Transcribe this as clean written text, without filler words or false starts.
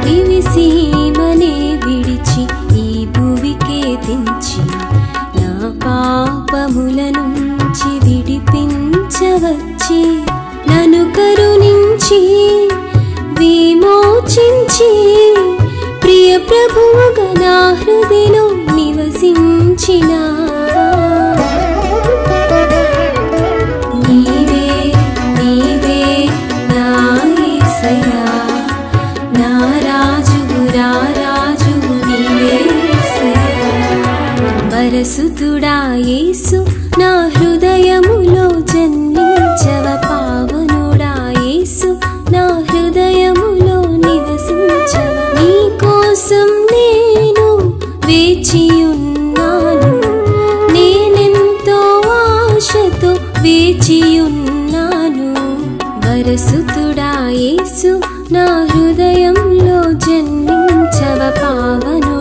దివిసీమనే విడిచి ఈ భువికే తెంచి నా పాపముల నుంచి విడిపించవచ్చి నన్ను కరుణించి విమోచించి ప్రియ ప్రభువుగా నా హృదయంలో నివసించినా వరసుతుడా యేసు నా హృదయములో జన్మించవ పావనుడా యేసు నా హృదయములో నివసించవ నీ కోసం నేను వేచియున్నాను నేనెంతో ఆశతో వేచియున్నాను వరసుతుడా యేసు నా హృదయంలో జన్మించవ పావను